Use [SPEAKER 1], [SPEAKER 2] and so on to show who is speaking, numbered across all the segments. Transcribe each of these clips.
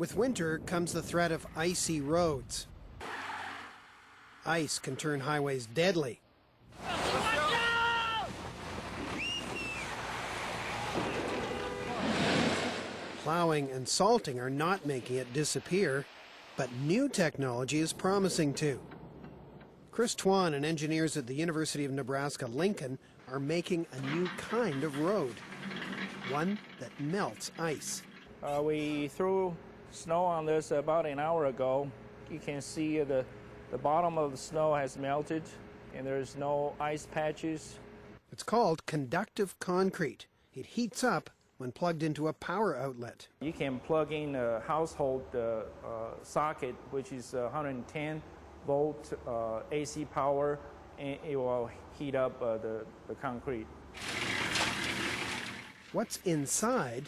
[SPEAKER 1] With winter comes the threat of icy roads. Ice can turn highways deadly. Plowing and salting are not making it disappear, but new technology is promising to. Chris Twan and engineers at the University of Nebraska-Lincoln are making a new kind of road, one that melts ice.
[SPEAKER 2] We threw snow on this about an hour ago. You can see the bottom of the snow has melted and there's no ice patches.
[SPEAKER 1] It's called conductive concrete. It heats up when plugged into a power outlet.
[SPEAKER 2] You can plug in a household socket, which is 110 volt AC power, and it will heat up the concrete.
[SPEAKER 1] What's inside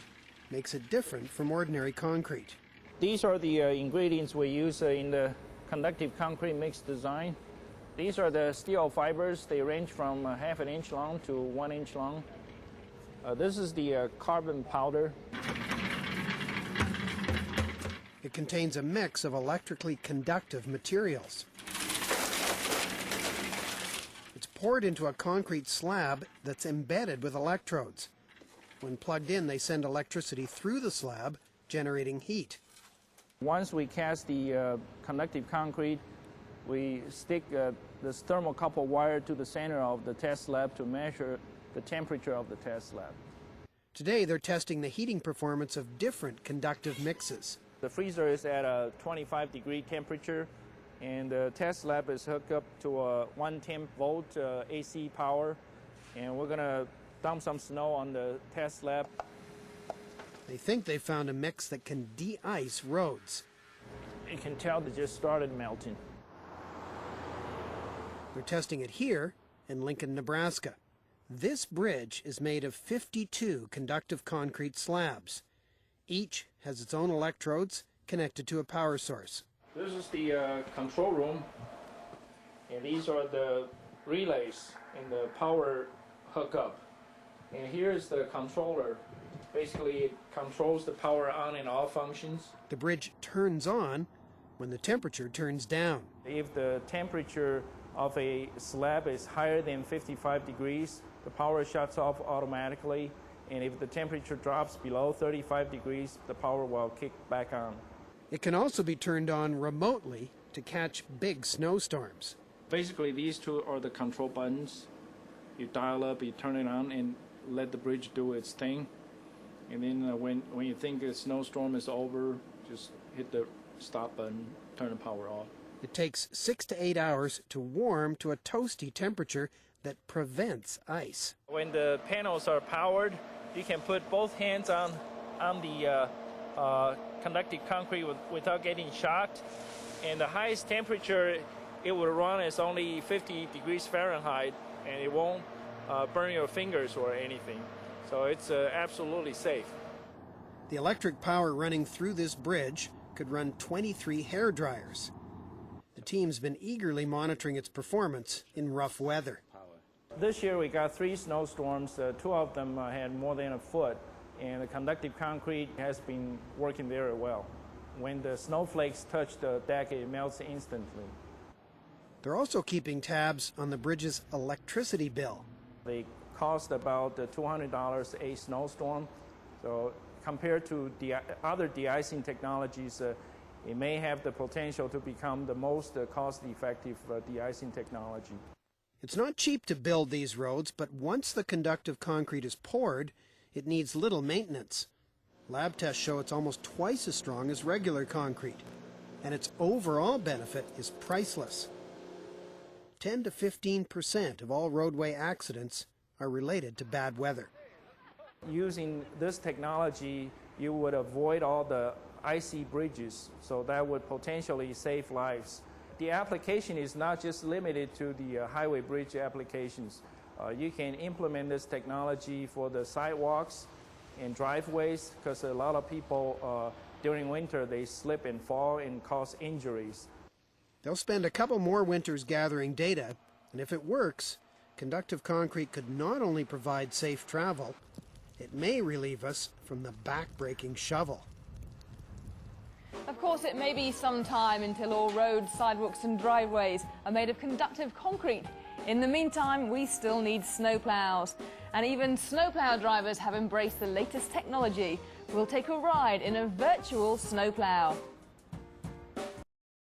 [SPEAKER 1] makes it different from ordinary concrete.
[SPEAKER 2] These are the ingredients we use in the conductive concrete mix design. These are the steel fibers. They range from ½ an inch long to 1 inch long. This is the carbon powder.
[SPEAKER 1] It contains a mix of electrically conductive materials. It's poured into a concrete slab that's embedded with electrodes. When plugged in, they send electricity through the slab, generating heat.
[SPEAKER 2] Once we cast the conductive concrete, we stick this thermocouple wire to the center of the test lab to measure the temperature of the test lab.
[SPEAKER 1] Today, they're testing the heating performance of different conductive mixes.
[SPEAKER 2] The freezer is at a 25-degree temperature, and the test lab is hooked up to a 110 volt AC power, and we're going to dump some snow on the test lab.
[SPEAKER 1] They think they found a mix that can de-ice roads.
[SPEAKER 2] You can tell they just started melting.
[SPEAKER 1] They're testing it here in Lincoln, Nebraska. This bridge is made of 52 conductive concrete slabs. Each has its own electrodes connected to a power source.
[SPEAKER 2] This is the control room, and these are the relays and the power hookup. And here's the controller. Basically, it controls the power on and off functions.
[SPEAKER 1] The bridge turns on when the temperature turns down.
[SPEAKER 2] If the temperature of a slab is higher than 55 degrees, the power shuts off automatically. And if the temperature drops below 35 degrees, the power will kick back on.
[SPEAKER 1] It can also be turned on remotely to catch big snowstorms.
[SPEAKER 2] Basically, these two are the control buttons. You dial up, you turn it on, and let the bridge do its thing. And then when you think a snowstorm is over, just hit the stop button, turn the power off.
[SPEAKER 1] It takes 6 to 8 hours to warm to a toasty temperature that prevents ice.
[SPEAKER 2] When the panels are powered, you can put both hands on the conductive concrete without getting shocked. And the highest temperature it will run is only 50 degrees Fahrenheit, and it won't burn your fingers or anything. So it's absolutely safe.
[SPEAKER 1] The electric power running through this bridge could run 23 hair dryers. The team's been eagerly monitoring its performance in rough weather.
[SPEAKER 2] This year we got 3 snowstorms. 2 of them had more than a foot, and the conductive concrete has been working very well. When the snowflakes touch the deck, it melts instantly.
[SPEAKER 1] They're also keeping tabs on the bridge's electricity bill.
[SPEAKER 2] They cost about $200 a snowstorm. So compared to the other de-icing technologies, it may have the potential to become the most cost-effective de-icing technology.
[SPEAKER 1] It's not cheap to build these roads, but once the conductive concrete is poured, it needs little maintenance. Lab tests show it's almost twice as strong as regular concrete, and its overall benefit is priceless. 10 to 15% of all roadway accidents are related to bad weather.
[SPEAKER 2] Using this technology, you would avoid all the icy bridges, so that would potentially save lives. The application is not just limited to the highway bridge applications. You can implement this technology for the sidewalks and driveways, because a lot of people during winter they slip and fall and cause injuries.
[SPEAKER 1] They'll spend a couple more winters gathering data, and if it works, conductive concrete could not only provide safe travel, it may relieve us from the back-breaking shovel.
[SPEAKER 3] course, it may be some time until all roads, sidewalks and driveways are made of conductive concrete. In the meantime, we still need snowplows. And even snowplow drivers have embraced the latest technology. We'll take a ride in a virtual snowplow.